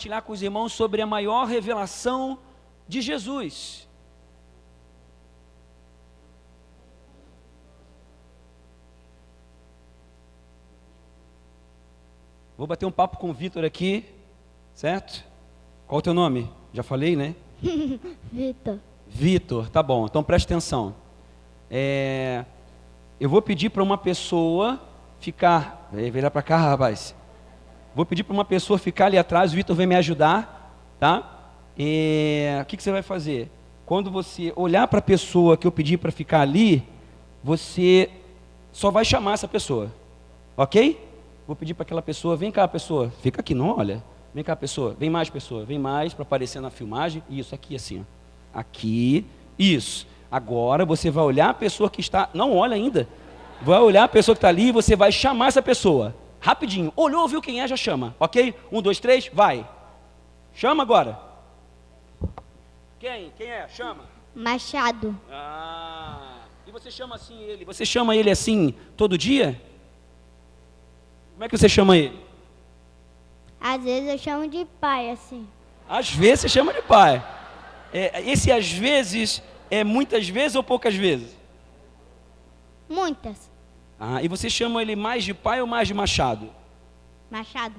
Compartilhar com os irmãos sobre a maior revelação de Jesus. Vou bater um papo com o Vitor aqui, certo? Qual o teu nome? Já falei, né? Vitor. Vitor, tá bom, então preste atenção. Eu vou pedir para uma pessoa ficar... Vem para cá, rapaz. Vou pedir para uma pessoa ficar ali atrás, o Vitor vai me ajudar, tá? O que você vai fazer? Quando você olhar para a pessoa que eu pedi para ficar ali, você só vai chamar essa pessoa, ok? Vou pedir para aquela pessoa, vem cá pessoa, fica aqui, não olha. Vem cá pessoa, vem mais para aparecer na filmagem. Isso, aqui assim, ó. Aqui, isso. Agora você vai olhar a pessoa que está, não olha ainda. Vai olhar a pessoa que está ali e você vai chamar essa pessoa. Rapidinho, olhou, viu quem é, já chama, ok? 1, 2, 3, vai. Chama agora. Quem é? Chama. Machado. E você chama assim ele? Você chama ele assim todo dia? Como é que você chama ele? Às vezes eu chamo de pai, assim. Às vezes você chama de pai. Esse às vezes é muitas vezes ou poucas vezes? Muitas. E você chama ele mais de pai ou mais de Machado? Machado.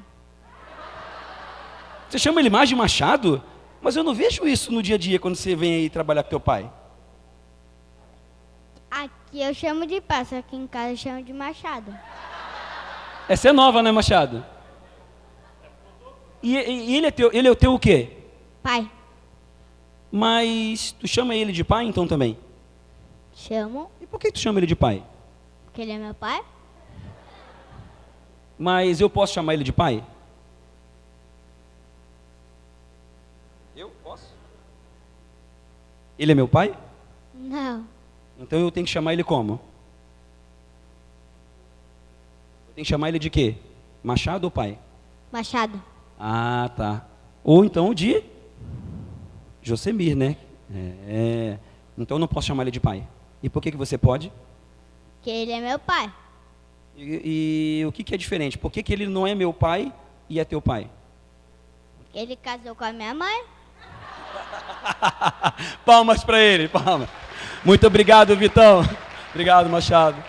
Você chama ele mais de Machado? Mas eu não vejo isso no dia a dia quando você vem aí trabalhar com teu pai. Aqui eu chamo de pai, só que em casa eu chamo de Machado. Essa é nova, né, Machado? E ele é o teu o quê? Pai. Mas tu chama ele de pai então também? Chamo. E por que tu chama ele de pai? Porque ele é meu pai. Mas eu posso chamar ele de pai? Eu posso? Ele é meu pai? Não. Então eu tenho que chamar ele como? Eu tenho que chamar ele de quê? Machado ou pai? Machado. Tá. Ou então de Josemir, né? Então eu não posso chamar ele de pai. E por que você pode? Porque ele é meu pai. E o que é diferente? Por que ele não é meu pai e é teu pai? Porque ele casou com a minha mãe. Palmas para ele, palmas. Muito obrigado, Vitão. Obrigado, Machado.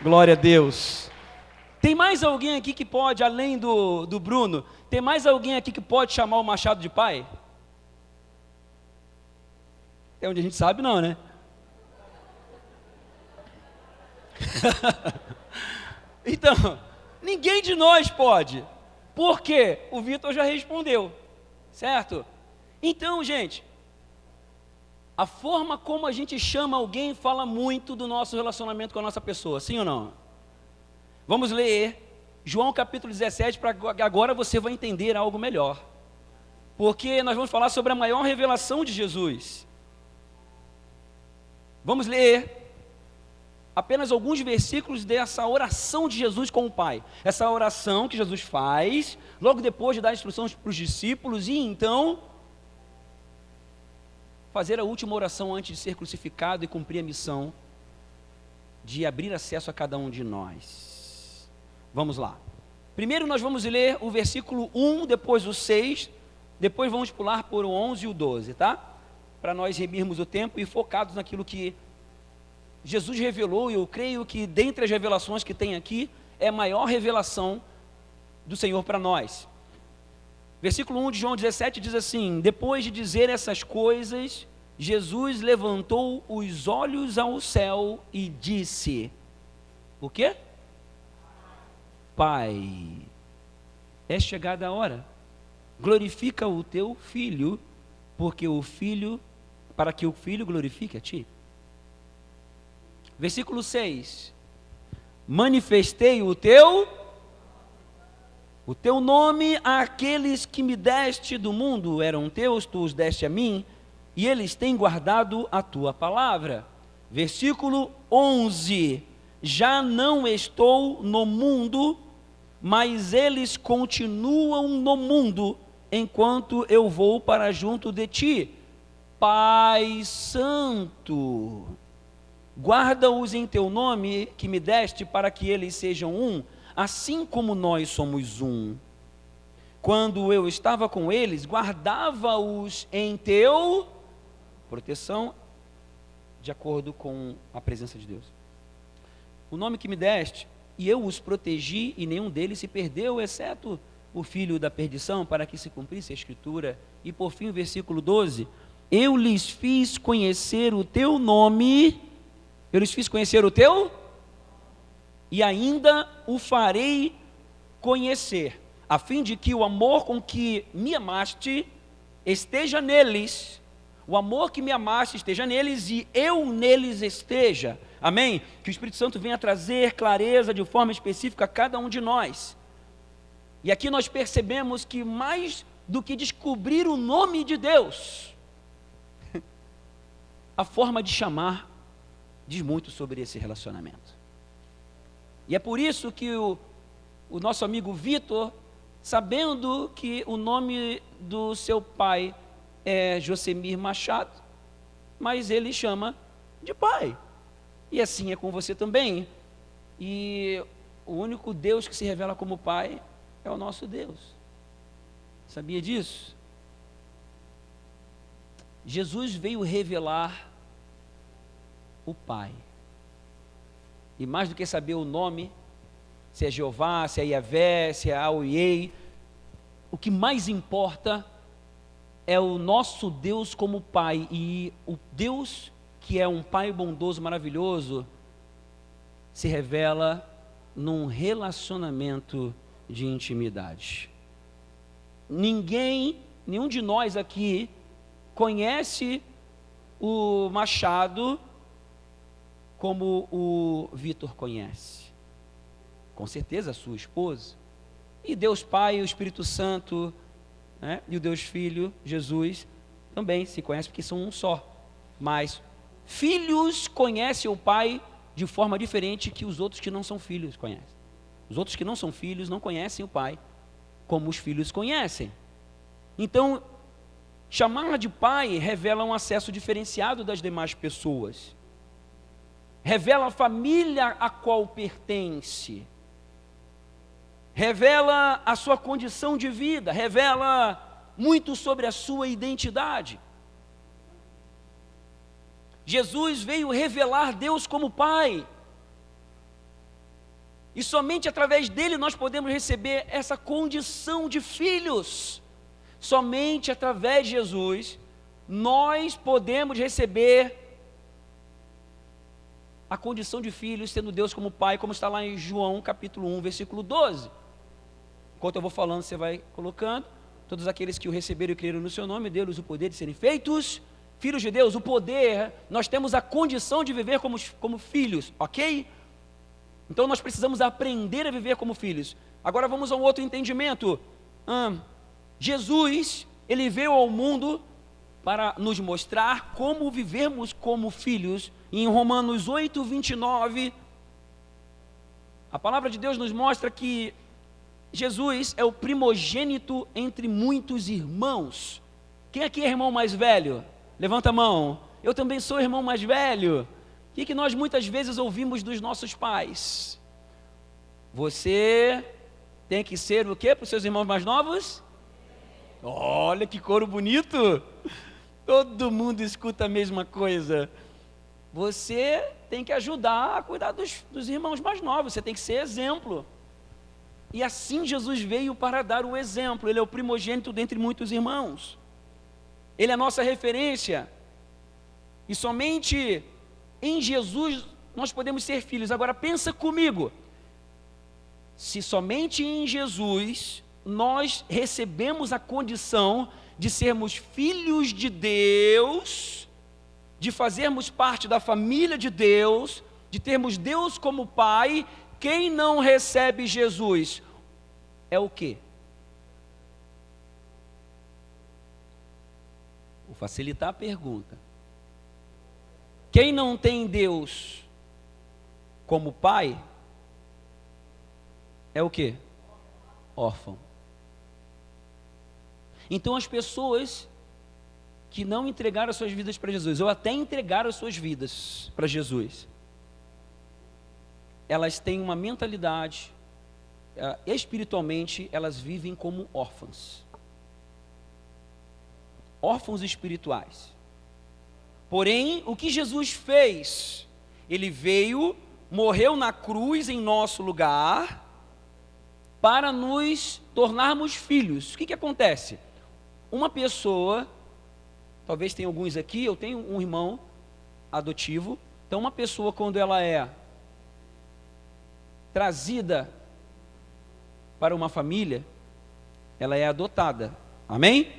Glória a Deus. Tem mais alguém aqui que pode, além do Bruno, tem mais alguém aqui que pode chamar o Machado de pai? É onde a gente sabe, não, né? Então, ninguém de nós pode. Por quê? O Vitor já respondeu, certo? Então, gente, a forma como a gente chama alguém fala muito do nosso relacionamento com a nossa pessoa, sim ou não? Vamos ler João capítulo 17, para agora você vai entender algo melhor. Porque nós vamos falar sobre a maior revelação de Jesus. Vamos ler apenas alguns versículos dessa oração de Jesus com o Pai. Essa oração que Jesus faz, logo depois de dar instruções para os discípulos, e então fazer a última oração antes de ser crucificado e cumprir a missão de abrir acesso a cada um de nós. Vamos lá. Primeiro nós vamos ler o versículo 1, depois o 6, depois vamos pular por o 11 e o 12, tá? Para nós remirmos o tempo e focados naquilo que Jesus revelou, e eu creio que dentre as revelações que tem aqui, é a maior revelação do Senhor para nós. Versículo 1 de João 17 diz assim: depois de dizer essas coisas, Jesus levantou os olhos ao céu e disse, o quê? Pai, é chegada a hora, glorifica o teu Filho, para que o Filho glorifique a ti. Versículo 6, manifestei o teu nome àqueles que me deste do mundo, eram teus, tu os deste a mim, e eles têm guardado a tua palavra. Versículo 11, já não estou no mundo, mas eles continuam no mundo, enquanto eu vou para junto de ti. Pai Santo, guarda-os em teu nome que me deste, para que eles sejam um, assim como nós somos um. quando eu estava com eles, guardava-os em teu proteção, de acordo com a presença de Deus. O nome que me deste, e eu os protegi, e nenhum deles se perdeu, exceto o filho da perdição, para que se cumprisse a Escritura. E por fim, o versículo 12, eu lhes fiz conhecer o teu nome, eu lhes fiz conhecer o teu, e ainda o farei conhecer, a fim de que o amor com que me amaste esteja neles, o amor que me amaste esteja neles e eu neles esteja. Amém? Que o Espírito Santo venha trazer clareza de forma específica a cada um de nós. E aqui nós percebemos que mais do que descobrir o nome de Deus, a forma de chamar diz muito sobre esse relacionamento. E é por isso que o nosso amigo Vitor, sabendo que o nome do seu pai é Josemir Machado, mas ele chama de pai. E assim é com você também. E o único Deus que se revela como pai é o nosso Deus. Sabia disso? Jesus veio revelar o Pai. E mais do que saber o nome, se é Jeová, se é Yahvé, se é Auiei, o que mais importa é o nosso Deus como Pai. E o Deus que é um Pai bondoso, maravilhoso, se revela num relacionamento de intimidade. Nenhum de nós aqui conhece o Machado como o Vitor conhece. Com certeza a sua esposa. E Deus Pai, o Espírito Santo, né? E o Deus Filho, Jesus, também se conhecem porque são um só. Mas filhos conhecem o Pai de forma diferente que os outros que não são filhos conhecem. Os outros que não são filhos não conhecem o Pai como os filhos conhecem. Então, chamar de pai revela um acesso diferenciado das demais pessoas. Revela a família a qual pertence. Revela a sua condição de vida. Revela muito sobre a sua identidade. Jesus veio revelar Deus como Pai. E somente através dele nós podemos receber essa condição de filhos. Somente através de Jesus nós podemos receber a condição de filhos, sendo Deus como Pai, como está lá em João capítulo 1, versículo 12. Enquanto eu vou falando, você vai colocando. Todos aqueles que o receberam e creram no seu nome, deu-lhes o poder de serem feitos filhos de Deus. O poder, nós temos a condição de viver como filhos, ok? Então nós precisamos aprender a viver como filhos. Agora vamos a um outro entendimento. Jesus, ele veio ao mundo para nos mostrar como vivermos como filhos. E em Romanos 8, 29, a palavra de Deus nos mostra que Jesus é o primogênito entre muitos irmãos. Quem aqui é irmão mais velho? Levanta a mão. Eu também sou irmão mais velho. O que nós muitas vezes ouvimos dos nossos pais? Você tem que ser o quê para os seus irmãos mais novos? Olha que coro bonito. Todo mundo escuta a mesma coisa. Você tem que ajudar a cuidar dos irmãos mais novos. Você tem que ser exemplo. E assim Jesus veio para dar o exemplo. Ele é o primogênito dentre muitos irmãos. Ele é a nossa referência. E somente em Jesus nós podemos ser filhos. Agora pensa comigo. Se somente em Jesus nós recebemos a condição de sermos filhos de Deus, de fazermos parte da família de Deus, de termos Deus como Pai, quem não recebe Jesus é o quê? Vou facilitar a pergunta. Quem não tem Deus como Pai é o quê? Órfão. Então as pessoas que não entregaram as suas vidas para Jesus, ou até entregaram as suas vidas para Jesus, elas têm uma mentalidade, espiritualmente, elas vivem como órfãs. Órfãos espirituais. Porém, o que Jesus fez? Ele veio, morreu na cruz em nosso lugar, para nos tornarmos filhos. O que acontece? Uma pessoa, talvez tenha alguns aqui, eu tenho um irmão adotivo, então uma pessoa quando ela é trazida para uma família, ela é adotada, amém?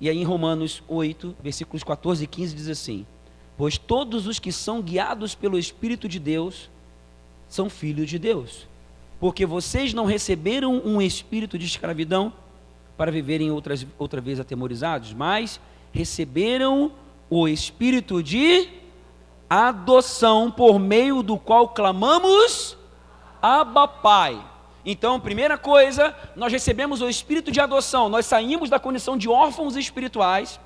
E aí em Romanos 8, versículos 14 e 15 diz assim: pois todos os que são guiados pelo Espírito de Deus, são filhos de Deus, porque vocês não receberam um espírito de escravidão, para viverem outra vez atemorizados, mas receberam o espírito de adoção, por meio do qual clamamos, Abba Pai. Então, primeira coisa, nós recebemos o espírito de adoção, nós saímos da condição de órfãos espirituais,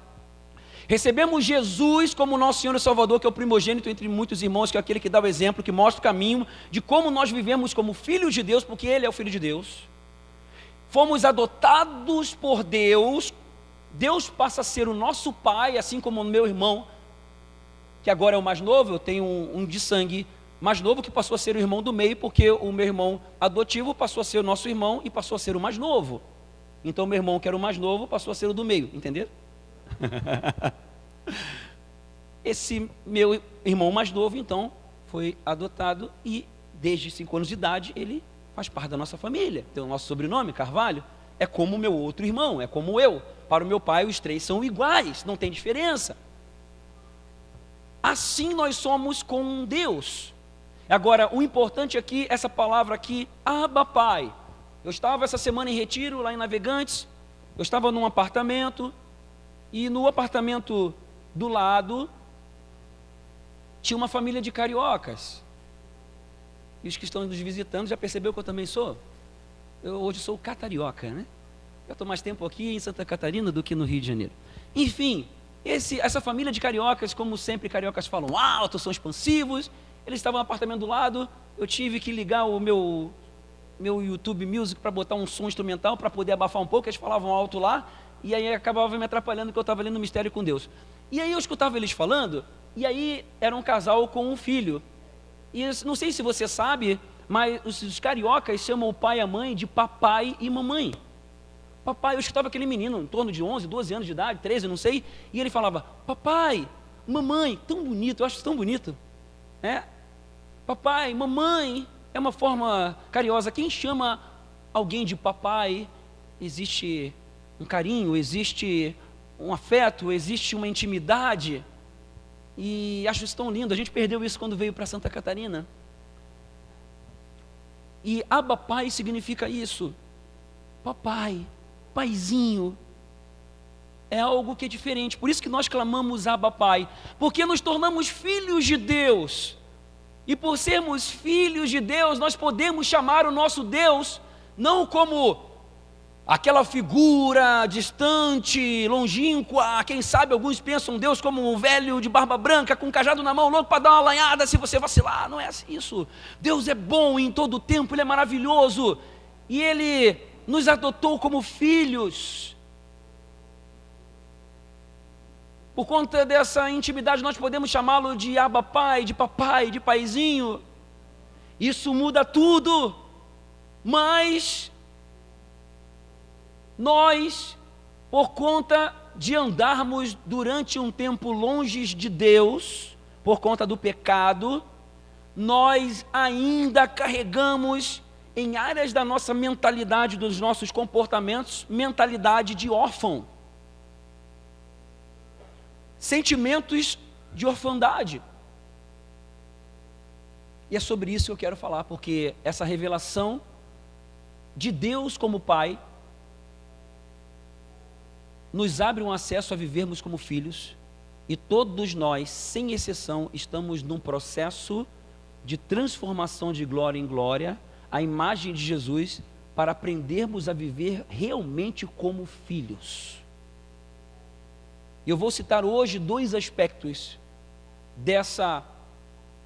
recebemos Jesus como nosso Senhor e Salvador, que é o primogênito entre muitos irmãos, que é aquele que dá o exemplo, que mostra o caminho de como nós vivemos como filhos de Deus, porque Ele é o Filho de Deus. Fomos adotados por Deus, Deus passa a ser o nosso Pai, assim como o meu irmão, que agora é o mais novo, eu tenho um de sangue mais novo que passou a ser o irmão do meio, porque o meu irmão adotivo passou a ser o nosso irmão e passou a ser o mais novo. Então o meu irmão, que era o mais novo, passou a ser o do meio, entenderam? Esse meu irmão mais novo, então, foi adotado e desde 5 anos de idade ele faz parte da nossa família. Então o nosso sobrenome, Carvalho, é como o meu outro irmão, é como eu. Para o meu pai os 3 são iguais, não tem diferença. Assim nós somos com Deus. Agora, o importante aqui, essa palavra aqui, Abba Pai. Eu estava essa semana em retiro, lá em Navegantes, eu estava num apartamento, e no apartamento do lado, tinha uma família de cariocas. E os que estão nos visitando já percebeu que eu também sou? Eu hoje sou catarioca, né? Eu estou mais tempo aqui em Santa Catarina do que no Rio de Janeiro. Enfim, essa família de cariocas, como sempre cariocas falam alto, são expansivos, eles estavam no apartamento do lado, eu tive que ligar o meu YouTube Music para botar um som instrumental, para poder abafar um pouco, eles falavam alto lá, e aí acabava me atrapalhando, porque eu estava lendo Mistério com Deus. E aí eu escutava eles falando, e aí era um casal com um filho. E não sei se você sabe, mas os cariocas chamam o pai e a mãe de papai e mamãe. Papai, eu escutava aquele menino, em torno de 11, 12 anos de idade, 13, não sei, e ele falava, papai, mamãe, tão bonito, eu acho isso tão bonito. Papai, mamãe, é uma forma carinhosa. Quem chama alguém de papai, existe um carinho, existe um afeto, existe uma intimidade. E acho isso tão lindo. A gente perdeu isso quando veio para Santa Catarina. E Abba Pai significa isso. Papai, paizinho. É algo que é diferente. Por isso que nós clamamos Abba Pai. Porque nos tornamos filhos de Deus. E por sermos filhos de Deus, nós podemos chamar o nosso Deus não como aquela figura distante, longínqua. Quem sabe alguns pensam Deus como um velho de barba branca, com um cajado na mão, louco para dar uma lanhada se você vacilar. Não é isso. Deus é bom em todo o tempo, Ele é maravilhoso. E Ele nos adotou como filhos. Por conta dessa intimidade, nós podemos chamá-lo de Abba Pai, de papai, de paizinho. Isso muda tudo. Mas nós, por conta de andarmos durante um tempo longe de Deus, por conta do pecado, nós ainda carregamos em áreas da nossa mentalidade, dos nossos comportamentos, mentalidade de órfão. Sentimentos de orfandade. E é sobre isso que eu quero falar, porque essa revelação de Deus como Pai nos abre um acesso a vivermos como filhos, e todos nós, sem exceção, estamos num processo de transformação de glória em glória, à imagem de Jesus, para aprendermos a viver realmente como filhos. Eu vou citar hoje 2 aspectos dessa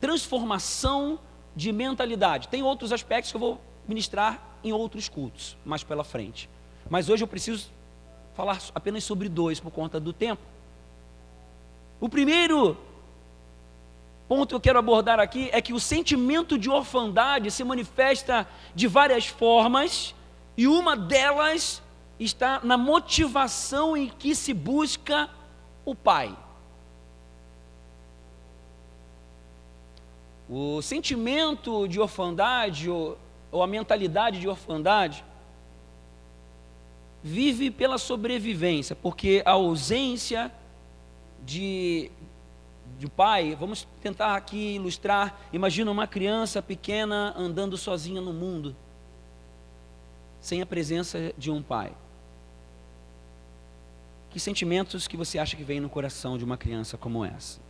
transformação de mentalidade. Tem outros aspectos que eu vou ministrar em outros cultos, mais pela frente. Mas hoje eu preciso falar apenas sobre 2 por conta do tempo. O primeiro ponto que eu quero abordar aqui é que o sentimento de orfandade se manifesta de várias formas, e uma delas está na motivação em que se busca o pai. O sentimento de orfandade, ou a mentalidade de orfandade, vive pela sobrevivência, porque a ausência de pai, vamos tentar aqui ilustrar, imagina uma criança pequena andando sozinha no mundo, sem a presença de um pai. Que sentimentos que você acha que vem no coração de uma criança como essa?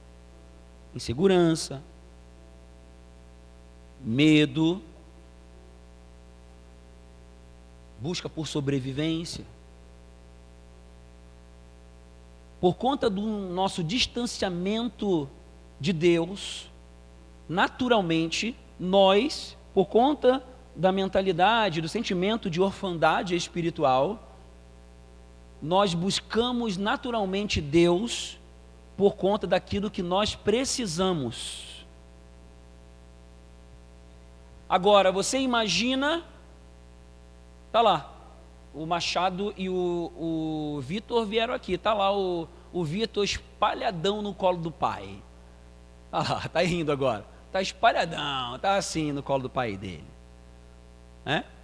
Insegurança, medo, busca por sobrevivência. Por conta do nosso distanciamento de Deus, naturalmente, nós, por conta da mentalidade, do sentimento de orfandade espiritual, nós buscamos naturalmente Deus por conta daquilo que nós precisamos. Agora, você imagina, tá lá, o Machado e o Vitor vieram aqui, tá lá o Vitor espalhadão no colo do pai. Ah lá, tá rindo agora, tá espalhadão, tá assim no colo do pai dele.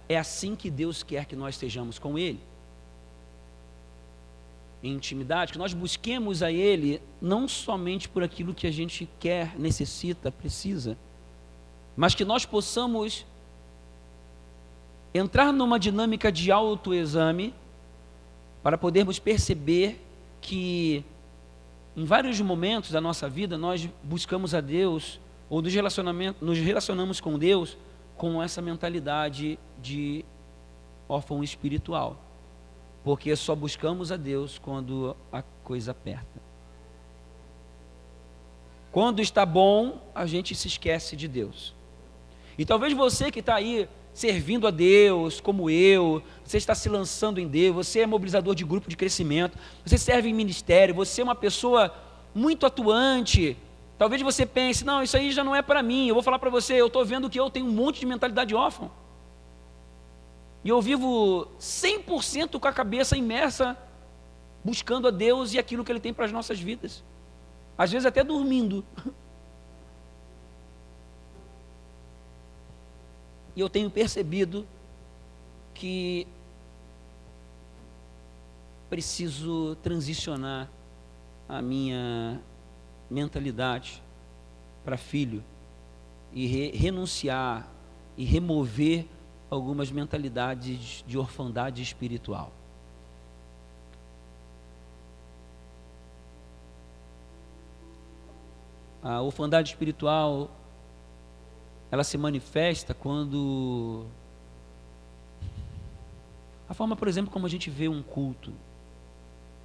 É assim que Deus quer que nós estejamos com Ele. Em intimidade, que nós busquemos a Ele não somente por aquilo que a gente quer, necessita, precisa, mas que nós possamos entrar numa dinâmica de autoexame para podermos perceber que em vários momentos da nossa vida nós buscamos a Deus ou nos relacionamos com Deus com essa mentalidade de órfão espiritual, porque só buscamos a Deus quando a coisa aperta. Quando está bom, a gente se esquece de Deus. E talvez você que está aí servindo a Deus, como eu, você está se lançando em Deus, você é mobilizador de grupo de crescimento, você serve em ministério, você é uma pessoa muito atuante. Talvez você pense, não, isso aí já não é para mim. Eu vou falar para você, eu estou vendo que eu tenho um monte de mentalidade órfã. E eu vivo 100% com a cabeça imersa, buscando a Deus e aquilo que Ele tem para as nossas vidas. Às vezes até dormindo. E eu tenho percebido que preciso transicionar a minha mentalidade para filho e renunciar e remover algumas mentalidades de orfandade espiritual. A orfandade espiritual, ela se manifesta quando a forma, por exemplo, como a gente vê um culto.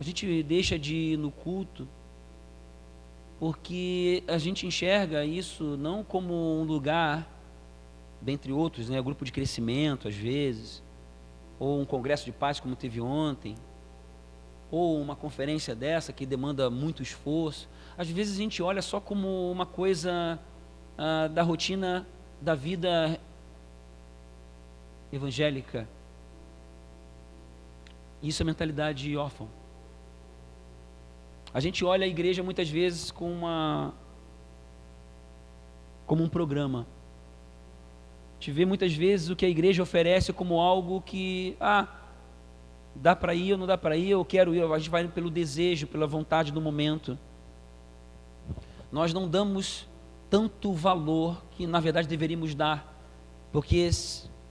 A gente deixa de ir no culto porque a gente enxerga isso não como um lugar, dentre outros, né, grupo de crescimento às vezes, ou um congresso de paz como teve ontem, ou uma conferência dessa que demanda muito esforço. Às vezes a gente olha só como uma coisa da rotina da vida evangélica. Isso é mentalidade órfã. A gente olha a igreja muitas vezes como um programa. A gente vê muitas vezes o que a igreja oferece como algo que, dá para ir ou não dá para ir, eu quero ir, a gente vai pelo desejo, pela vontade do momento. Nós não damos tanto valor que na verdade deveríamos dar, porque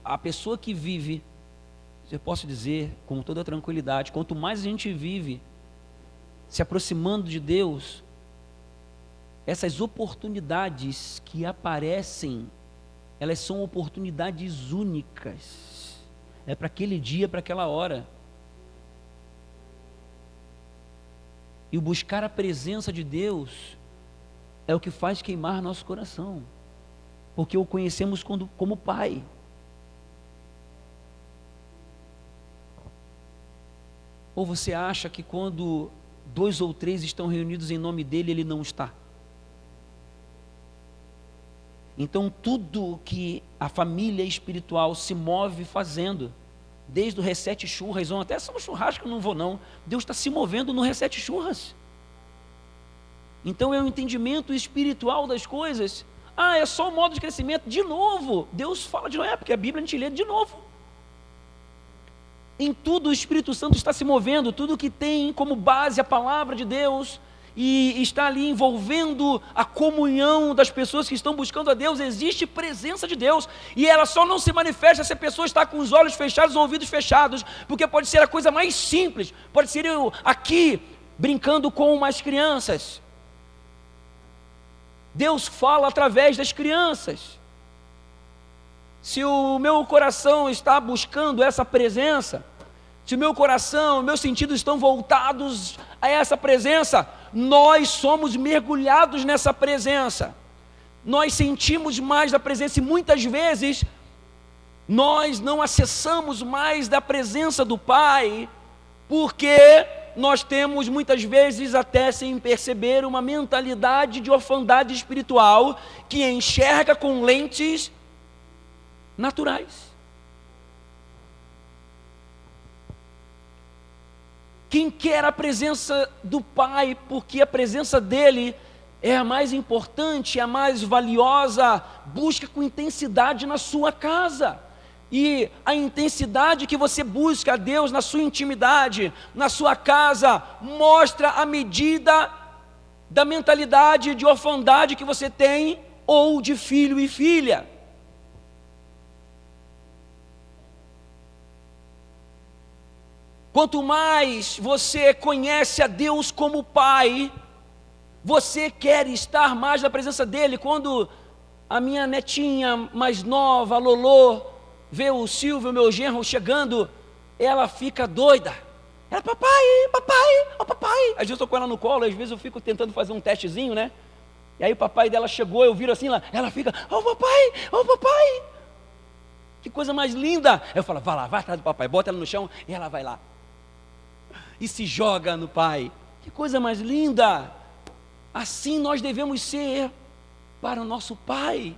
a pessoa que vive, eu posso dizer com toda tranquilidade, quanto mais a gente vive se aproximando de Deus, essas oportunidades que aparecem, elas são oportunidades únicas, é para aquele dia, para aquela hora. E o buscar a presença de Deus é o que faz queimar nosso coração. porque o conhecemos como Pai. Ou você acha que quando 2 ou 3 estão reunidos em nome dele, ele não está? Então tudo que a família espiritual se move fazendo, desde o Reset Churras, ou até só um churrasco, não vou não, Deus está se movendo no Reset Churras. Então é o entendimento espiritual das coisas. É só o modo de crescimento, de novo, Deus fala de novo, porque a Bíblia a gente lê de novo. Em tudo o Espírito Santo está se movendo, tudo que tem como base a palavra de Deus, e está ali envolvendo a comunhão das pessoas que estão buscando a Deus, existe presença de Deus, e ela só não se manifesta se a pessoa está com os olhos fechados, os ouvidos fechados, porque pode ser a coisa mais simples, pode ser eu aqui, brincando com umas crianças. Deus fala através das crianças. Se o meu coração está buscando essa presença, se o meu coração, meus sentidos estão voltados a essa presença, nós somos mergulhados nessa presença. Nós sentimos mais da presença e muitas vezes nós não acessamos mais da presença do Pai, porque nós temos muitas vezes, até sem perceber, uma mentalidade de orfandade espiritual que enxerga com lentes naturais. Quem quer a presença do Pai, porque a presença dele é a mais importante, é a mais valiosa, busca com intensidade na sua casa. E a intensidade que você busca a Deus na sua intimidade, na sua casa, mostra a medida da mentalidade de orfandade que você tem, ou de filho e filha. Quanto mais você conhece a Deus como Pai, você quer estar mais na presença dEle. Quando a minha netinha mais nova, a Lolô, vê o Silvio, meu genro, chegando, ela fica doida. Ela, papai, papai, ó papai. Às vezes eu estou com ela no colo, às vezes eu fico tentando fazer um testezinho, né? E aí o papai dela chegou, eu viro assim, ela fica, ó papai, ó papai. Que coisa mais linda. Eu falo, vai lá, vai atrás do papai, bota ela no chão e ela vai lá. E se joga no Pai. Que coisa mais linda. Assim nós devemos ser para o nosso Pai.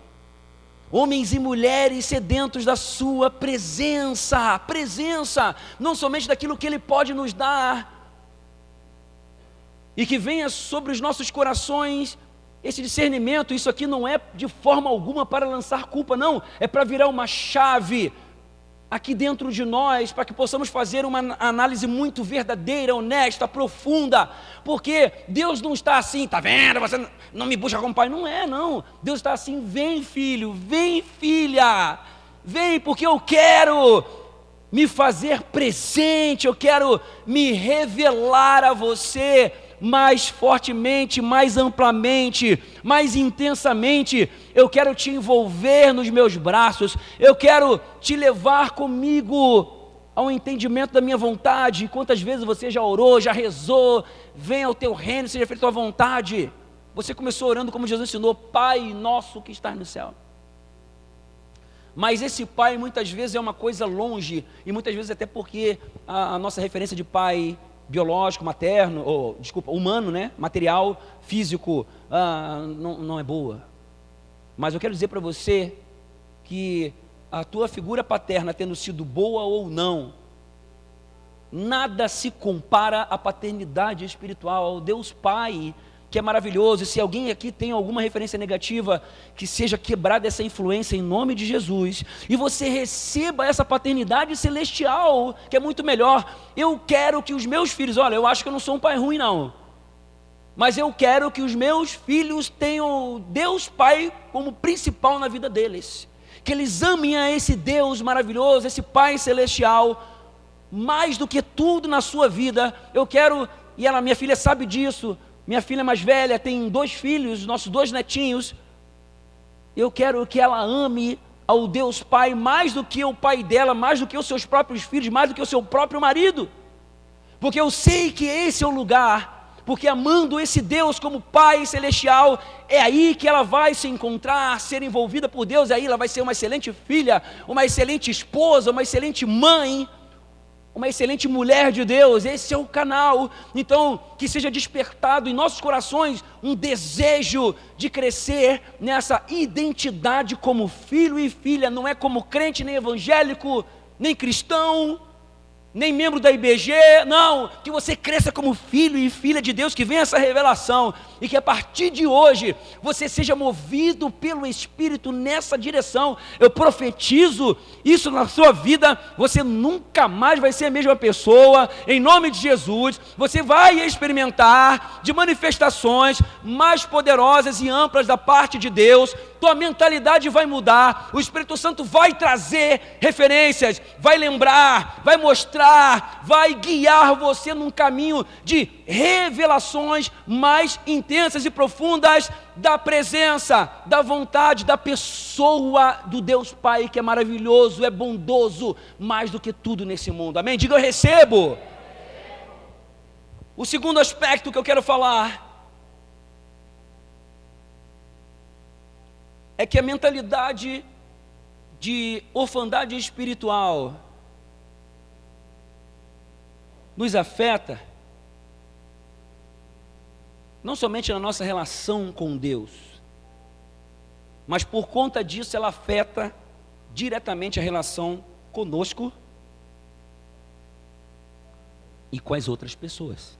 Homens e mulheres sedentos da sua presença, não somente daquilo que Ele pode nos dar, e que venha sobre os nossos corações esse discernimento. Isso aqui não é de forma alguma para lançar culpa, não, é para virar uma chave aqui dentro de nós, para que possamos fazer uma análise muito verdadeira, honesta, profunda, porque Deus não está assim, tá vendo, você não me busca como pai, não é, não, Deus está assim, vem filho, vem filha, vem, porque eu quero me fazer presente, eu quero me revelar a você, mais fortemente, mais amplamente, mais intensamente. Eu quero te envolver nos meus braços, eu quero te levar comigo ao entendimento da minha vontade. Quantas vezes você já orou, já rezou, venha ao teu reino, seja feita a tua vontade. Você começou orando como Jesus ensinou, Pai nosso que estás no céu. Mas esse pai muitas vezes é uma coisa longe, e muitas vezes até porque a nossa referência de pai biológico, materno, humano, né? Material, físico, não é boa. Mas eu quero dizer para você que a tua figura paterna, tendo sido boa ou não, nada se compara à paternidade espiritual, ao Deus Pai, que é maravilhoso. E se alguém aqui tem alguma referência negativa, que seja quebrada essa influência em nome de Jesus, e você receba essa paternidade celestial, que é muito melhor. Eu quero que os meus filhos, olha, eu acho que eu não sou um pai ruim não, mas eu quero que os meus filhos tenham Deus Pai como principal na vida deles, que eles amem a esse Deus maravilhoso, esse Pai celestial, mais do que tudo na sua vida. Eu quero, e minha filha sabe disso, minha filha mais velha tem 2 filhos, nossos 2 netinhos. Eu quero que ela ame ao Deus Pai mais do que o pai dela, mais do que os seus próprios filhos, mais do que o seu próprio marido, porque eu sei que esse é o lugar porque amando esse Deus como Pai Celestial, é aí que ela vai se encontrar, ser envolvida por Deus, aí ela vai ser uma excelente filha, uma excelente esposa, uma excelente mãe, uma excelente mulher de Deus. Esse é o canal. Então, que seja despertado em nossos corações um desejo de crescer nessa identidade como filho e filha, não é como crente, nem evangélico, nem cristão, nem membro da IBG, não, que você cresça como filho e filha de Deus, que venha essa revelação, e que a partir de hoje, você seja movido pelo Espírito nessa direção. Eu profetizo isso na sua vida, você nunca mais vai ser a mesma pessoa, em nome de Jesus. Você vai experimentar de manifestações mais poderosas e amplas da parte de Deus, tua mentalidade vai mudar, o Espírito Santo vai trazer referências, vai lembrar, vai mostrar, vai guiar você num caminho de revelações mais intensas e profundas da presença, da vontade, da pessoa do Deus Pai, que é maravilhoso, é bondoso, mais do que tudo nesse mundo. Amém? Diga: eu recebo. O segundo aspecto que eu quero falar é que a mentalidade de orfandade espiritual nos afeta não somente na nossa relação com Deus, mas por conta disso ela afeta diretamente a relação conosco e com as outras pessoas.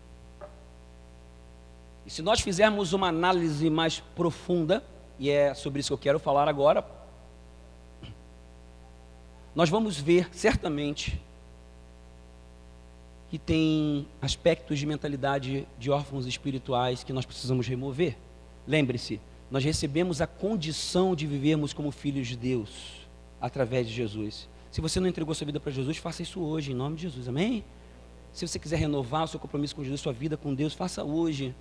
E se nós fizermos uma análise mais profunda, e é sobre isso que eu quero falar agora, nós vamos ver certamente que tem aspectos de mentalidade de órfãos espirituais que nós precisamos remover. Lembre-se, nós recebemos a condição de vivermos como filhos de Deus através de Jesus. Se você não entregou sua vida para Jesus, faça isso hoje, em nome de Jesus, amém? Se você quiser renovar o seu compromisso com Jesus, sua vida com Deus, faça hoje.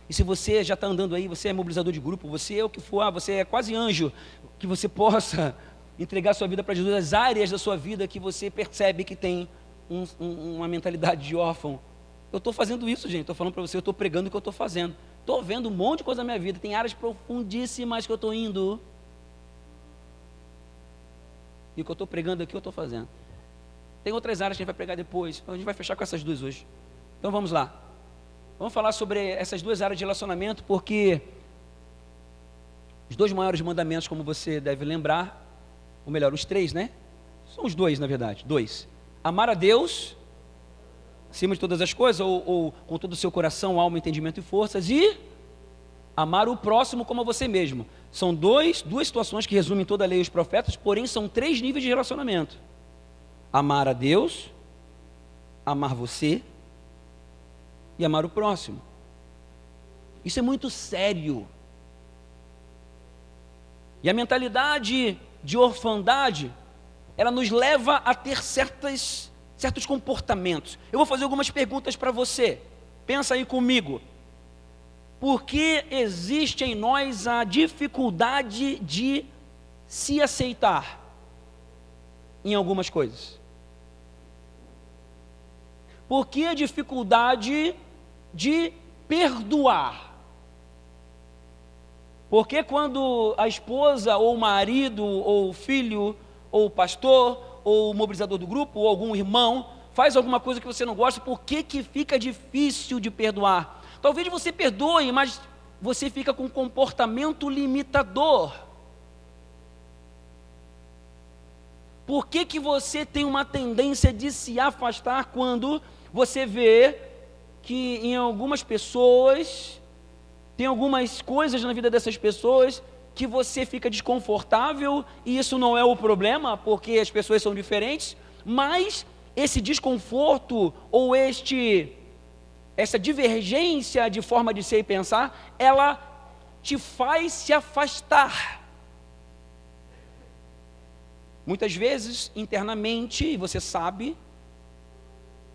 E se você já está andando aí, você é mobilizador de grupo, você é o que for, você é quase anjo, que você possa entregar sua vida para Jesus, as áreas da sua vida que você percebe que tem uma mentalidade de órfão. Eu estou fazendo isso, gente, estou falando para você, eu estou pregando o que eu estou fazendo. Estou vendo um monte de coisa na minha vida, tem áreas profundíssimas que eu estou indo. E o que eu estou pregando aqui, eu estou fazendo. Tem outras áreas que a gente vai pregar depois, a gente vai fechar com essas duas hoje. Então vamos lá. Vamos falar sobre essas duas áreas de relacionamento, porque os dois maiores mandamentos, como você deve lembrar, ou melhor, os três, né? São os dois, na verdade, dois. Amar a Deus, acima de todas as coisas, ou com todo o seu coração, alma, entendimento e forças, e amar o próximo como a você mesmo. São duas situações que resumem toda a lei e os profetas, porém são três níveis de relacionamento. Amar a Deus, amar você e amar o próximo. Isso é muito sério. E a mentalidade de orfandade, ela nos leva a ter certos comportamentos. Eu vou fazer algumas perguntas para você. Pensa aí comigo. Por que existe em nós a dificuldade de se aceitar em algumas coisas? Por que a dificuldade de perdoar? Porque quando a esposa, ou o marido, ou o filho, ou o pastor, ou o mobilizador do grupo, ou algum irmão, faz alguma coisa que você não gosta, por que fica difícil de perdoar? Talvez você perdoe, mas você fica com um comportamento limitador. Por que você tem uma tendência de se afastar quando você vê que em algumas pessoas, tem algumas coisas na vida dessas pessoas que você fica desconfortável, e isso não é o problema, porque as pessoas são diferentes, mas esse desconforto ou essa divergência de forma de ser e pensar, ela te faz se afastar. Muitas vezes internamente, e você sabe,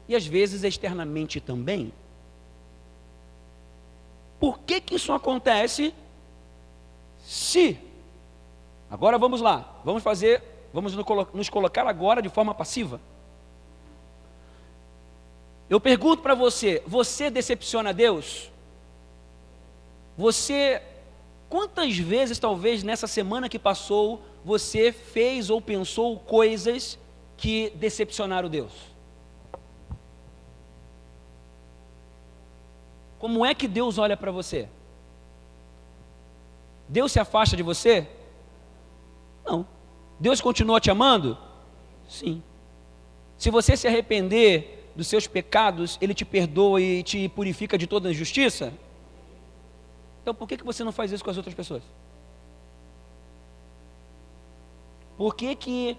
e às vezes externamente também. Por que isso acontece? Agora vamos lá, vamos nos colocar agora de forma passiva. Eu pergunto para você, você decepciona Deus? quantas vezes talvez nessa semana que passou, você fez ou pensou coisas que decepcionaram Deus? Como é que Deus olha para você? Deus se afasta de você? Não. Deus continua te amando? Sim. Se você se arrepender dos seus pecados, Ele te perdoa e te purifica de toda injustiça? Então por que você não faz isso com as outras pessoas? Por que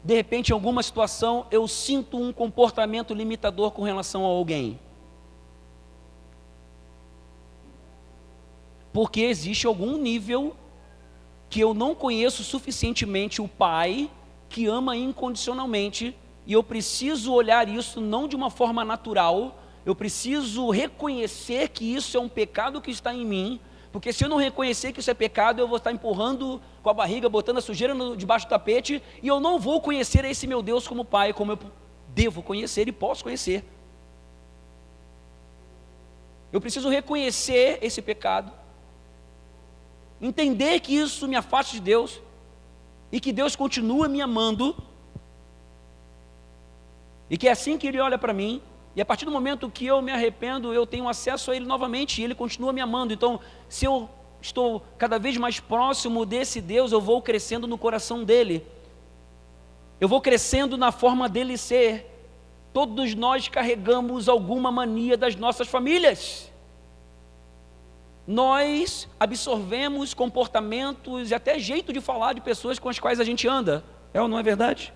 de repente em alguma situação eu sinto um comportamento limitador com relação a alguém? Porque existe algum nível que eu não conheço suficientemente o Pai que ama incondicionalmente, e eu preciso olhar isso não de uma forma natural, eu preciso reconhecer que isso é um pecado que está em mim, porque se eu não reconhecer que isso é pecado, eu vou estar empurrando com a barriga, botando a sujeira debaixo do tapete, e eu não vou conhecer esse meu Deus como Pai, como eu devo conhecer e posso conhecer. Eu preciso reconhecer esse pecado, entender que isso me afasta de Deus, e que Deus continua me amando, e que é assim que Ele olha para mim, e a partir do momento que eu me arrependo, eu tenho acesso a Ele novamente, e Ele continua me amando. Então, se eu estou cada vez mais próximo desse Deus, eu vou crescendo no coração dEle, eu vou crescendo na forma dEle ser. Todos nós carregamos alguma mania das nossas famílias. Nós absorvemos comportamentos e até jeito de falar de pessoas com as quais a gente anda. É ou não é verdade?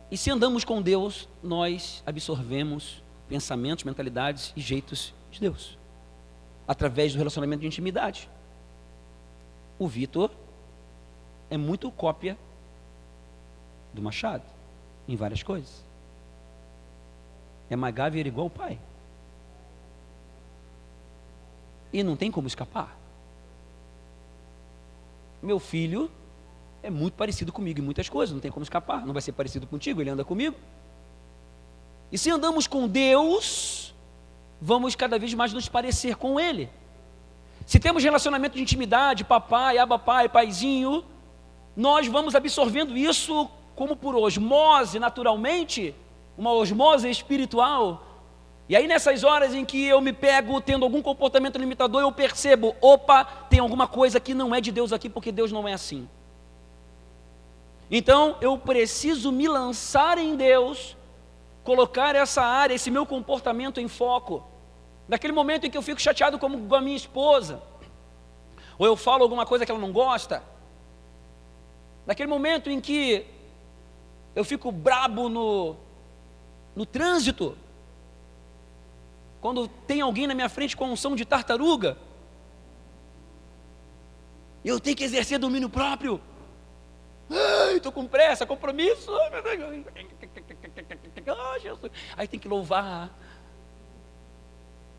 E se andamos com Deus, nós absorvemos pensamentos, mentalidades e jeitos de Deus, através do relacionamento de intimidade. O Vitor é muito cópia do Machado, em várias coisas. É MacGyver igual o pai. E não tem como escapar. Meu filho é muito parecido comigo em muitas coisas, não tem como escapar. Não vai ser parecido contigo, ele anda comigo. E se andamos com Deus, vamos cada vez mais nos parecer com Ele. Se temos relacionamento de intimidade, papai, abapai, paizinho, nós vamos absorvendo isso como por osmose, naturalmente, uma osmose espiritual. E aí nessas horas em que eu me pego tendo algum comportamento limitador, eu percebo, opa, tem alguma coisa que não é de Deus aqui, porque Deus não é assim. Então eu preciso me lançar em Deus, colocar essa área, esse meu comportamento em foco. Naquele momento em que eu fico chateado com a minha esposa, ou eu falo alguma coisa que ela não gosta, naquele momento em que eu fico brabo no trânsito, quando tem alguém na minha frente com unção de tartaruga, eu tenho que exercer domínio próprio. Estou com pressa, compromisso. Oh, Jesus. Aí tem que louvar,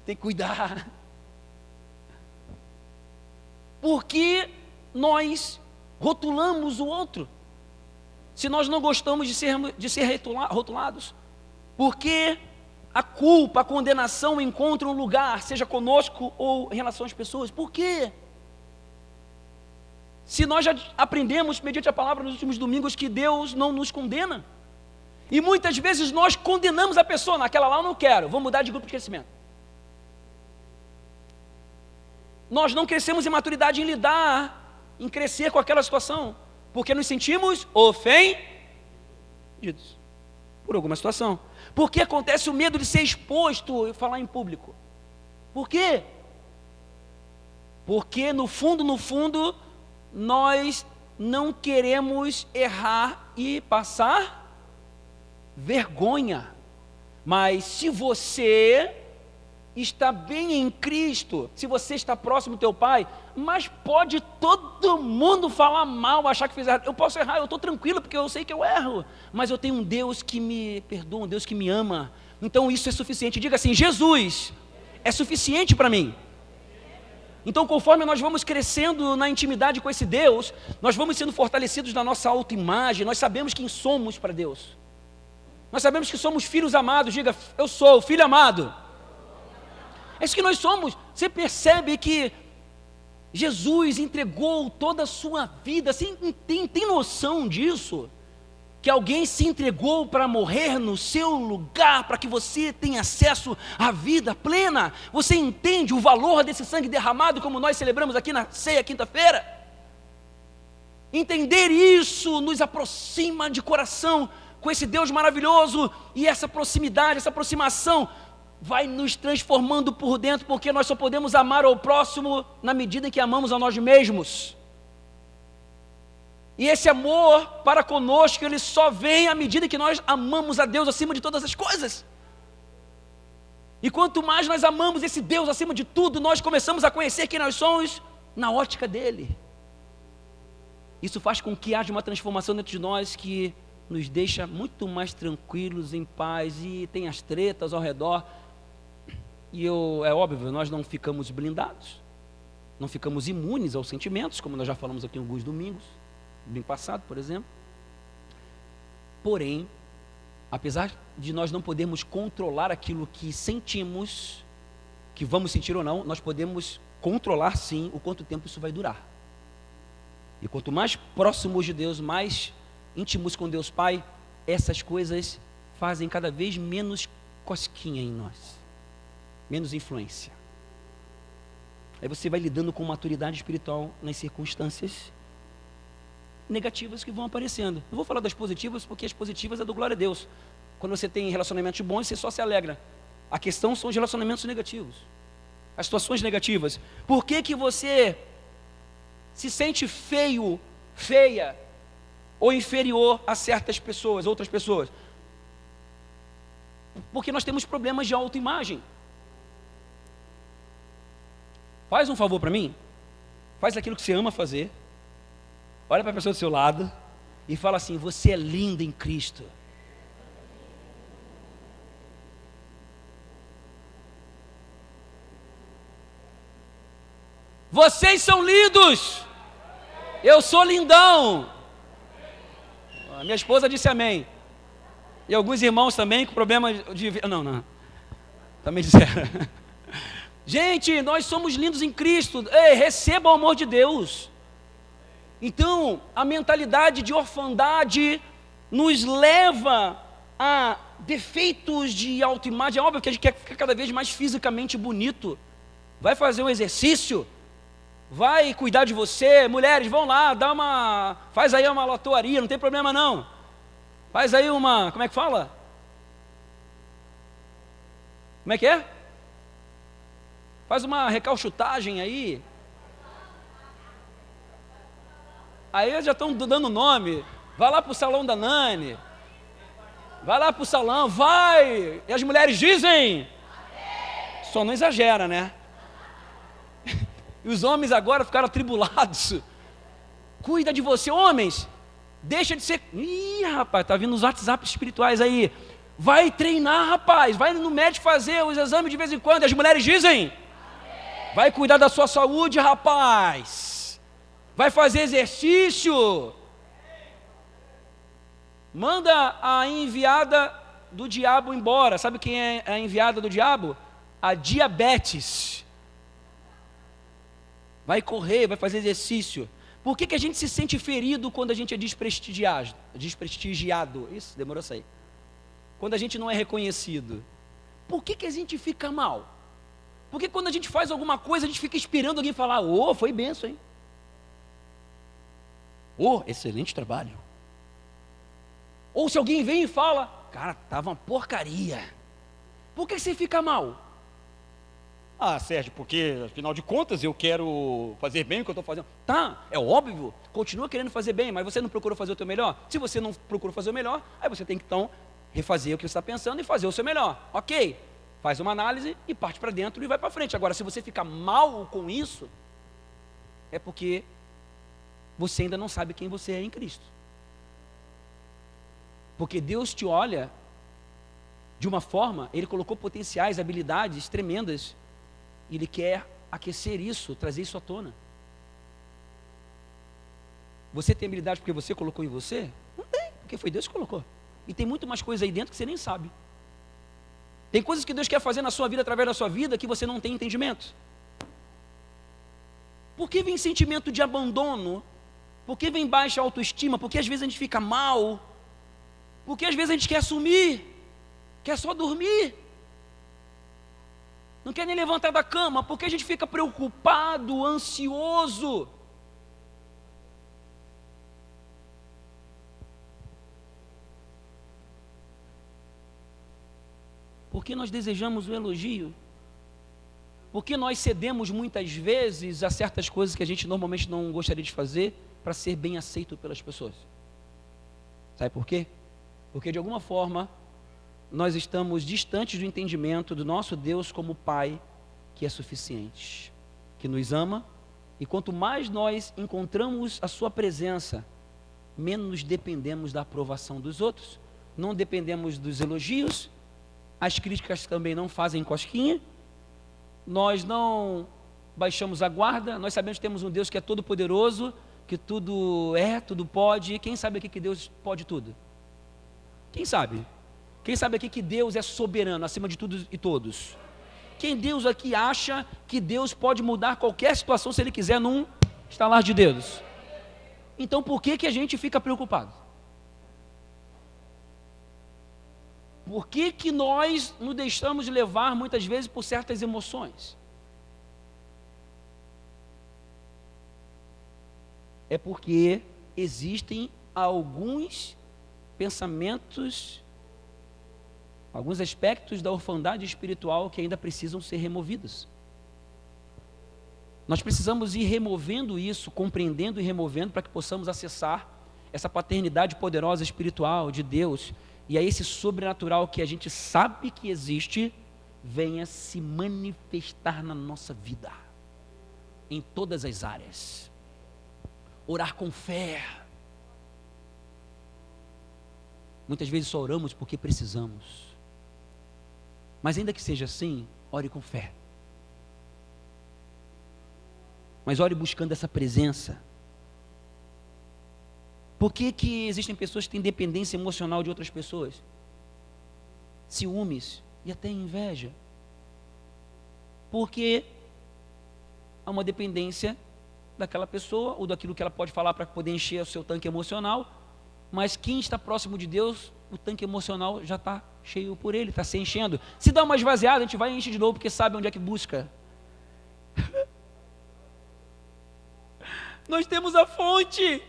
tem que cuidar. Porque nós rotulamos o outro, se nós não gostamos de ser rotulados. Porque a culpa, a condenação encontra um lugar, seja conosco ou em relação às pessoas. Por quê? Se nós já aprendemos, mediante a palavra nos últimos domingos, que Deus não nos condena. E muitas vezes nós condenamos a pessoa, naquela lá eu não quero, vou mudar de grupo de crescimento. Nós não crescemos em maturidade em lidar, em crescer com aquela situação, porque nos sentimos ofendidos por alguma situação. Por que acontece o medo de ser exposto e falar em público? Por quê? Porque no fundo, nós não queremos errar e passar vergonha. Mas se você está bem em Cristo, se você está próximo do teu Pai, mas pode todo mundo falar mal, achar que fez errado. Eu posso errar, eu estou tranquilo, porque eu sei que eu erro, mas eu tenho um Deus que me perdoa, um Deus que me ama. Então isso é suficiente. Diga assim: Jesus é suficiente para mim. Então, conforme nós vamos crescendo na intimidade com esse Deus, nós vamos sendo fortalecidos na nossa autoimagem. Nós sabemos quem somos para Deus. Nós sabemos que somos filhos amados. Diga: eu sou filho amado. É isso que nós somos. Você percebe que Jesus entregou toda a sua vida, assim, tem noção disso? Que alguém se entregou para morrer no seu lugar, para que você tenha acesso à vida plena. Você entende o valor desse sangue derramado, como nós celebramos aqui na ceia quinta-feira? Entender isso nos aproxima de coração com esse Deus maravilhoso, e essa proximidade, essa aproximação vai nos transformando por dentro, porque nós só podemos amar ao próximo na medida em que amamos a nós mesmos. E esse amor para conosco, ele só vem à medida que nós amamos a Deus acima de todas as coisas. E quanto mais nós amamos esse Deus acima de tudo, nós começamos a conhecer quem nós somos na ótica dele. Isso faz com que haja uma transformação dentro de nós que nos deixa muito mais tranquilos, em paz, e tem as tretas ao redor. E é óbvio, nós não ficamos blindados, não ficamos imunes aos sentimentos, como nós já falamos aqui em alguns domingos, domingo passado, por exemplo. Porém, apesar de nós não podermos controlar aquilo que sentimos, que vamos sentir ou não, nós podemos controlar sim o quanto tempo isso vai durar. E quanto mais próximos de Deus, mais íntimos com Deus Pai, essas coisas fazem cada vez menos cosquinha em nós, menos influência. Aí você vai lidando com maturidade espiritual nas circunstâncias negativas que vão aparecendo. Eu vou falar das positivas, porque as positivas é do glória a Deus. Quando você tem relacionamentos bons, você só se alegra. A questão são os relacionamentos negativos, as situações negativas. Por que que você se sente feio, feia ou inferior a certas pessoas, outras pessoas? Porque nós temos problemas de autoimagem. Faz um favor para mim, faz aquilo que você ama fazer, olha para a pessoa do seu lado e fala assim: você é linda em Cristo. Vocês são lindos. Eu sou lindão. A minha esposa disse amém. E alguns irmãos também com problema de... Não. Também disseram. Gente, nós somos lindos em Cristo. Ei, receba o amor de Deus. Então, a mentalidade de orfandade nos leva a defeitos de autoimagem. É óbvio que a gente quer ficar cada vez mais fisicamente bonito. Vai fazer um exercício, vai cuidar de você. Mulheres, vão lá, faz aí uma latoaria, não tem problema não. Faz aí uma, como é que fala? Como é que é? Faz uma recalchutagem aí. Aí já estão dando nome. Vai lá para o salão da Nani. Vai lá para o salão, vai. E as mulheres dizem. Só não exagera, né? E os homens agora ficaram atribulados. Cuida de você, homens. Deixa de ser... Ih, rapaz, tá vindo os WhatsApp espirituais aí. Vai treinar, rapaz. Vai no médico fazer os exames de vez em quando. E as mulheres dizem. Vai cuidar da sua saúde, rapaz. Vai fazer exercício. Manda a enviada do diabo embora. Sabe quem é a enviada do diabo? A diabetes. Vai correr, vai fazer exercício. Por que a gente se sente ferido quando a gente é desprestigiado? Isso, demorou a sair. Quando a gente não é reconhecido. Por que a gente fica mal? Porque quando a gente faz alguma coisa, a gente fica esperando alguém falar: ô, foi benção, hein? Ô, excelente trabalho. Ou se alguém vem e fala: cara, tava uma porcaria. Por que você fica mal? Ah, Sérgio, porque afinal de contas eu quero fazer bem o que eu estou fazendo. Tá, é óbvio, continua querendo fazer bem, mas você não procurou fazer o teu melhor? Se você não procurou fazer o melhor, aí você tem que então refazer o que você está pensando e fazer o seu melhor. Ok, faz uma análise e parte para dentro e vai para frente. Agora, se você fica mal com isso, é porque você ainda não sabe quem você é em Cristo. Porque Deus te olha de uma forma, Ele colocou potenciais, habilidades tremendas, e Ele quer aquecer isso, trazer isso à tona. Você tem habilidade porque você colocou em você? Não tem, porque foi Deus que colocou. E tem muito mais coisa aí dentro que você nem sabe. Tem coisas que Deus quer fazer na sua vida, através da sua vida, que você não tem entendimento. Por que vem sentimento de abandono? Por que vem baixa autoestima? Porque às vezes a gente fica mal. Porque às vezes a gente quer sumir, quer só dormir. Não quer nem levantar da cama, porque a gente fica preocupado, ansioso. Porque nós desejamos o elogio. Porque nós cedemos muitas vezes a certas coisas que a gente normalmente não gostaria de fazer para ser bem aceito pelas pessoas. Sabe por quê? Porque de alguma forma nós estamos distantes do entendimento do nosso Deus como Pai, que é suficiente, que nos ama, e quanto mais nós encontramos a sua presença, menos dependemos da aprovação dos outros, não dependemos dos elogios, as críticas também não fazem cosquinha, nós não baixamos a guarda, nós sabemos que temos um Deus que é todo poderoso, que tudo tudo pode. Quem sabe aqui que Deus pode tudo? Quem sabe? Quem sabe aqui que Deus é soberano, acima de tudo e todos? Quem Deus aqui acha que Deus pode mudar qualquer situação se Ele quiser num estalar de dedos? Então por que a gente fica preocupado? Por que nós nos deixamos levar muitas vezes por certas emoções? É porque existem alguns pensamentos, alguns aspectos da orfandade espiritual que ainda precisam ser removidos. Nós precisamos ir removendo isso, compreendendo e removendo, para que possamos acessar essa paternidade poderosa espiritual de Deus, e aí esse sobrenatural que a gente sabe que existe, venha se manifestar na nossa vida, em todas as áreas. Orar com fé. Muitas vezes só oramos porque precisamos, mas ainda que seja assim, ore com fé. Mas ore buscando essa presença. Por que existem pessoas que têm dependência emocional de outras pessoas? Ciúmes e até inveja. Porque há uma dependência daquela pessoa, ou daquilo que ela pode falar para poder encher o seu tanque emocional, mas quem está próximo de Deus, o tanque emocional já está cheio por Ele, está se enchendo. Se dá uma esvaziada, a gente vai e enche de novo, porque sabe onde é que busca. Nós temos a fonte.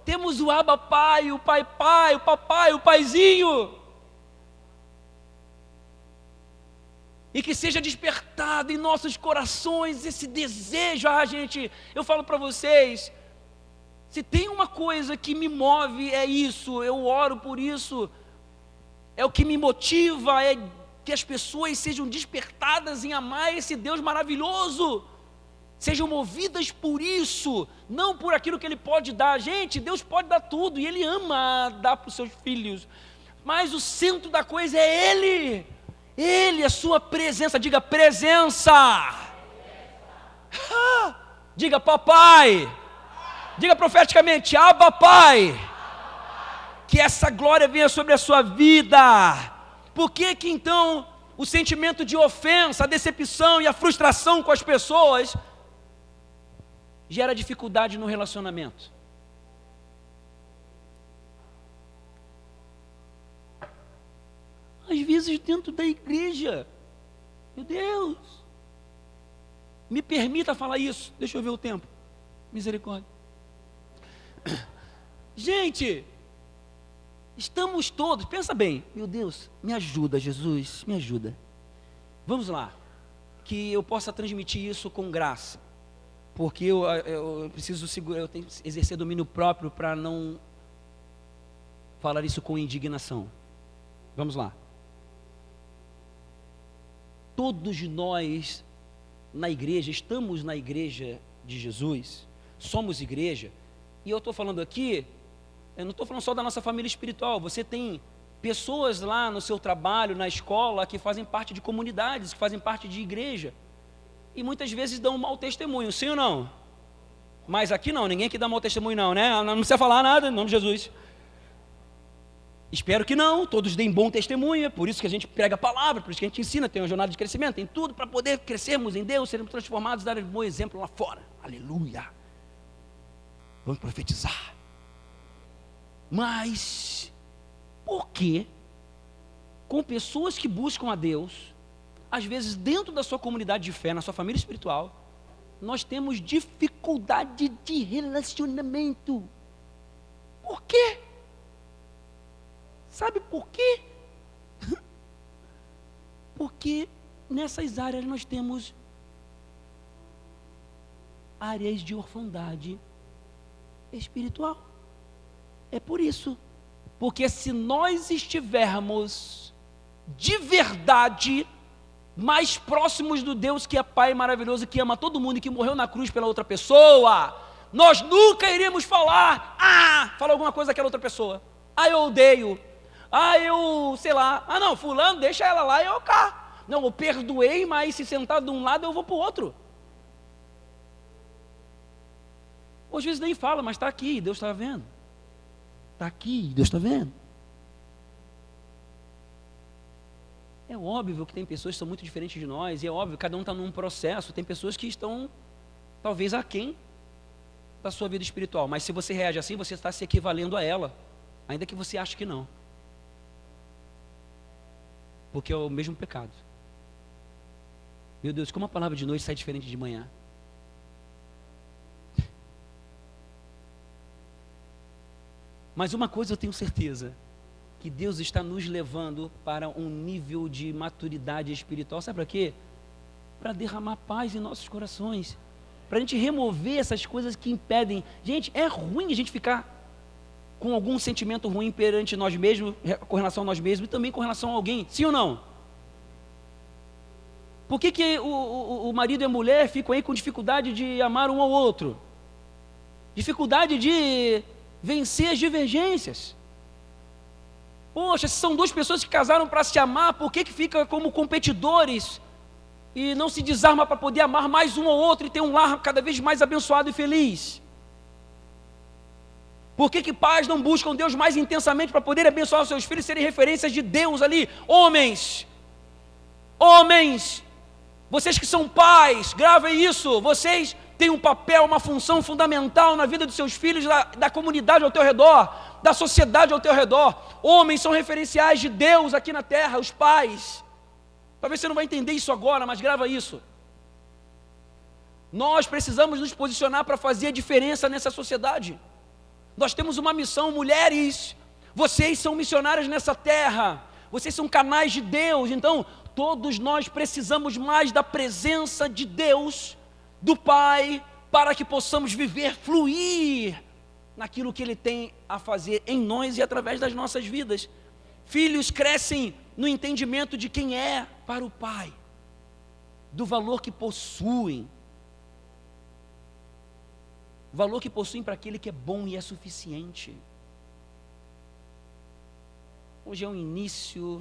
Temos o Abba Pai, o Pai Pai, o Papai, o Paizinho. E que seja despertado em nossos corações esse desejo. Gente, eu falo para vocês, se tem uma coisa que me move, é isso, eu oro por isso, é o que me motiva, é que as pessoas sejam despertadas em amar esse Deus maravilhoso, sejam movidas por isso, não por aquilo que Ele pode dar. Gente, Deus pode dar tudo, e Ele ama dar para os seus filhos, mas o centro da coisa é Ele, a sua presença. Diga presença. Diga papai. Diga profeticamente, Abba Pai. Que essa glória venha sobre a sua vida. Por que então o sentimento de ofensa, a decepção e a frustração com as pessoas gera dificuldade no relacionamento? Às vezes dentro da igreja, meu Deus, me permita falar isso, deixa eu ver o tempo, misericórdia. Gente, estamos todos, pensa bem, meu Deus, me ajuda, Jesus, me ajuda. Vamos lá, que eu possa transmitir isso com graça, porque eu preciso segurar, eu tenho que exercer domínio próprio para não falar isso com indignação. Vamos lá. Todos nós na igreja, estamos na igreja de Jesus, somos igreja, e eu estou falando aqui, eu não estou falando só da nossa família espiritual, você tem pessoas lá no seu trabalho, na escola, que fazem parte de comunidades, que fazem parte de igreja, e muitas vezes dão um mau testemunho, sim ou não? Mas aqui não, ninguém aqui dá mau testemunho não, né? Não precisa falar nada, em nome de Jesus. Espero que não, todos deem bom testemunho, é por isso que a gente prega a palavra, por isso que a gente ensina, tem uma jornada de crescimento, tem tudo para poder crescermos em Deus, sermos transformados, dar um bom exemplo lá fora. Aleluia. Vamos profetizar. Mas, por que, com pessoas que buscam a Deus, às vezes dentro da sua comunidade de fé, na sua família espiritual, nós temos dificuldade de relacionamento? Por quê? Sabe por quê? Porque nessas áreas nós temos áreas de orfandade espiritual. É por isso. Porque se nós estivermos de verdade mais próximos do Deus que é Pai maravilhoso, que ama todo mundo e que morreu na cruz pela outra pessoa, nós nunca iríamos falar alguma coisa daquela outra pessoa. Eu odeio. Eu, sei lá, não, fulano, deixa ela lá e eu cá. Não, eu perdoei, mas se sentar de um lado eu vou para o outro. Ou às vezes nem fala, mas está aqui, Deus está vendo. Está aqui, Deus está vendo. É óbvio que tem pessoas que são muito diferentes de nós, e é óbvio, cada um está num processo, tem pessoas que estão, talvez, aquém da sua vida espiritual, mas se você reage assim, você está se equivalendo a ela, ainda que você ache que não. Porque é o mesmo pecado. Meu Deus, como a palavra de noite sai diferente de manhã. Mas uma coisa eu tenho certeza, que Deus está nos levando para um nível de maturidade espiritual. Sabe para quê? Para derramar paz em nossos corações. Para a gente remover essas coisas que impedem. Gente, é ruim a gente ficar com algum sentimento ruim perante nós mesmos, com relação a nós mesmos, e também com relação a alguém, sim ou não? Por que o marido e a mulher ficam aí com dificuldade de amar um ao outro? Dificuldade de vencer as divergências. Poxa, se são duas pessoas que casaram para se amar, por que fica como competidores e não se desarma para poder amar mais um ao outro e ter um lar cada vez mais abençoado e feliz? Por que pais não buscam Deus mais intensamente para poder abençoar os seus filhos e serem referências de Deus ali? Homens, vocês que são pais, gravem isso, vocês têm um papel, uma função fundamental na vida dos seus filhos, da comunidade ao teu redor, da sociedade ao teu redor. Homens são referenciais de Deus aqui na terra, os pais. Talvez você não vai entender isso agora, mas grava isso. Nós precisamos nos posicionar para fazer a diferença nessa sociedade. Nós temos uma missão, mulheres, vocês são missionárias nessa terra, vocês são canais de Deus, então todos nós precisamos mais da presença de Deus, do Pai, para que possamos viver, fluir naquilo que Ele tem a fazer em nós e através das nossas vidas. Filhos crescem no entendimento de quem é para o Pai, do valor que possuem, o valor que possuem para aquele que é bom e é suficiente. Hoje é o início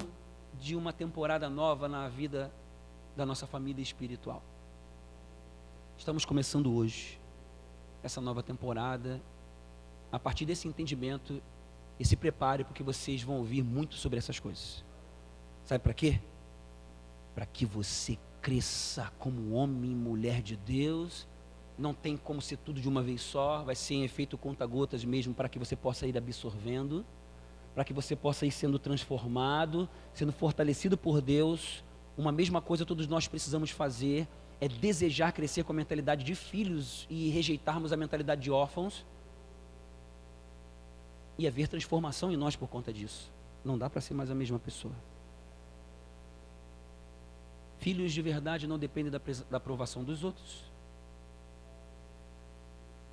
de uma temporada nova na vida da nossa família espiritual. Estamos começando hoje essa nova temporada. A partir desse entendimento, e se prepare, porque vocês vão ouvir muito sobre essas coisas. Sabe para quê? Para que você cresça como homem e mulher de Deus. Não tem como ser tudo de uma vez só, vai ser em efeito conta-gotas mesmo, para que você possa ir absorvendo, para que você possa ir sendo transformado, sendo fortalecido por Deus. Uma mesma coisa todos nós precisamos fazer, é desejar crescer com a mentalidade de filhos e rejeitarmos a mentalidade de órfãos, e haver transformação em nós por conta disso. Não dá para ser mais a mesma pessoa. Filhos de verdade não dependem da aprovação dos outros.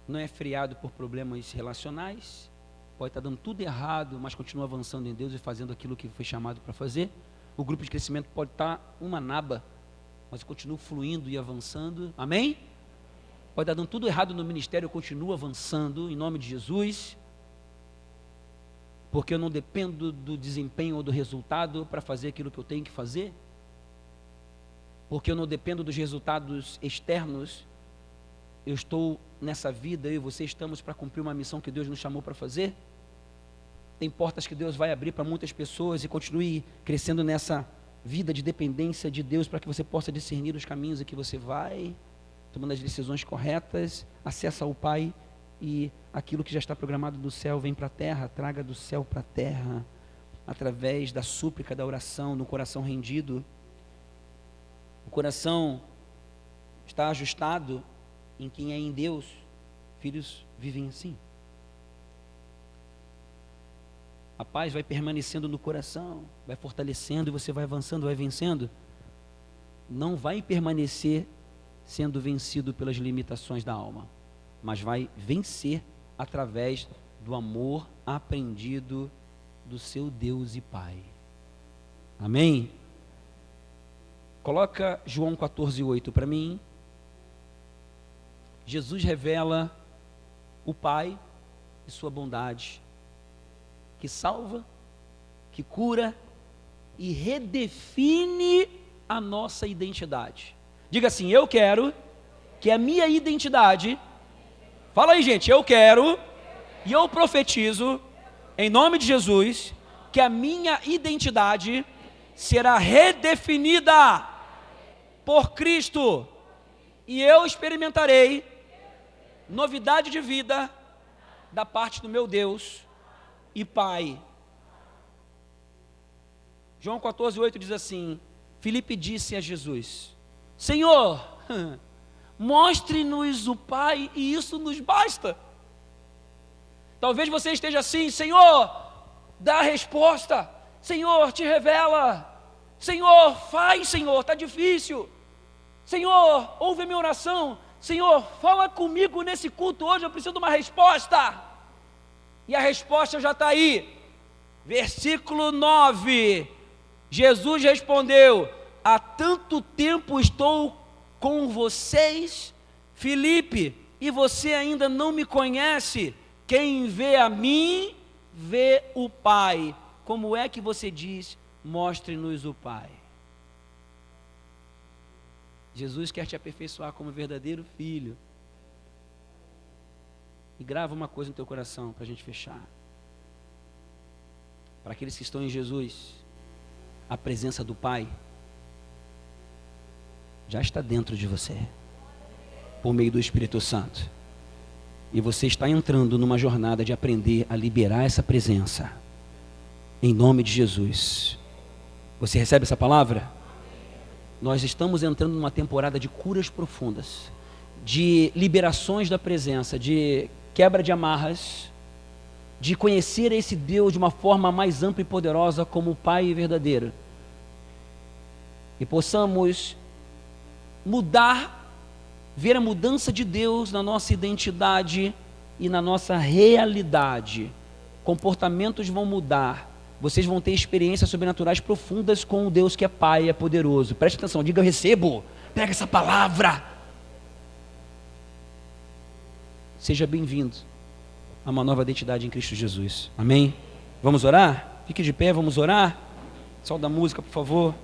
Não é friado por problemas relacionais, pode estar dando tudo errado, mas continua avançando em Deus e fazendo aquilo que foi chamado para fazer. O grupo de crescimento pode estar uma naba, mas continua fluindo e avançando, amém? Pode estar dando tudo errado no ministério, eu continuo avançando, em nome de Jesus, porque eu não dependo do desempenho ou do resultado para fazer aquilo que eu tenho que fazer, porque eu não dependo dos resultados externos. Eu estou nessa vida, eu e você estamos para cumprir uma missão que Deus nos chamou para fazer. Tem portas que Deus vai abrir para muitas pessoas, e continue crescendo nessa vida de dependência de Deus, para que você possa discernir os caminhos em que você vai, tomando as decisões corretas, acessa o Pai, e aquilo que já está programado do céu vem para a terra, traga do céu para a terra, através da súplica, da oração, no coração rendido. O coração está ajustado em quem é em Deus. Filhos vivem assim. A paz vai permanecendo no coração, vai fortalecendo, e você vai avançando, vai vencendo. Não vai permanecer sendo vencido pelas limitações da alma, mas vai vencer através do amor aprendido do seu Deus e Pai. Amém? Coloca João 14:8 para mim. Jesus revela o Pai e sua bondade, que salva, que cura e redefine a nossa identidade. Diga assim: eu quero que a minha identidade, fala aí gente, eu quero, e eu profetizo, em nome de Jesus, que a minha identidade será redefinida por Cristo, e eu experimentarei novidade de vida da parte do meu Deus e Pai. João 14:8 diz assim: Filipe disse a Jesus: Senhor, mostre-nos o Pai e isso nos basta. Talvez você esteja assim: Senhor, dá a resposta, Senhor, te revela, Senhor, faz, Senhor, está difícil, Senhor, ouve a minha oração, Senhor, fala comigo nesse culto hoje, eu preciso de uma resposta. E a resposta já está aí. Versículo 9. Jesus respondeu: há tanto tempo estou com vocês, Filipe, e você ainda não me conhece? Quem vê a mim, vê o Pai. Como é que você diz, mostre-nos o Pai? Jesus quer te aperfeiçoar como verdadeiro filho. E grava uma coisa no teu coração para a gente fechar. Para aqueles que estão em Jesus, a presença do Pai já está dentro de você, por meio do Espírito Santo. E você está entrando numa jornada de aprender a liberar essa presença, em nome de Jesus. Você recebe essa palavra? Nós estamos entrando numa temporada de curas profundas, de liberações da presença, de quebra de amarras, de conhecer esse Deus de uma forma mais ampla e poderosa como o Pai verdadeiro. E possamos mudar, ver a mudança de Deus na nossa identidade e na nossa realidade. Comportamentos vão mudar. Vocês vão ter experiências sobrenaturais profundas com o Deus que é Pai e é poderoso. Preste atenção, diga: eu recebo. Pega essa palavra. Seja bem-vindo a uma nova identidade em Cristo Jesus. Amém? Vamos orar? Fique de pé, vamos orar. Solta a música, por favor.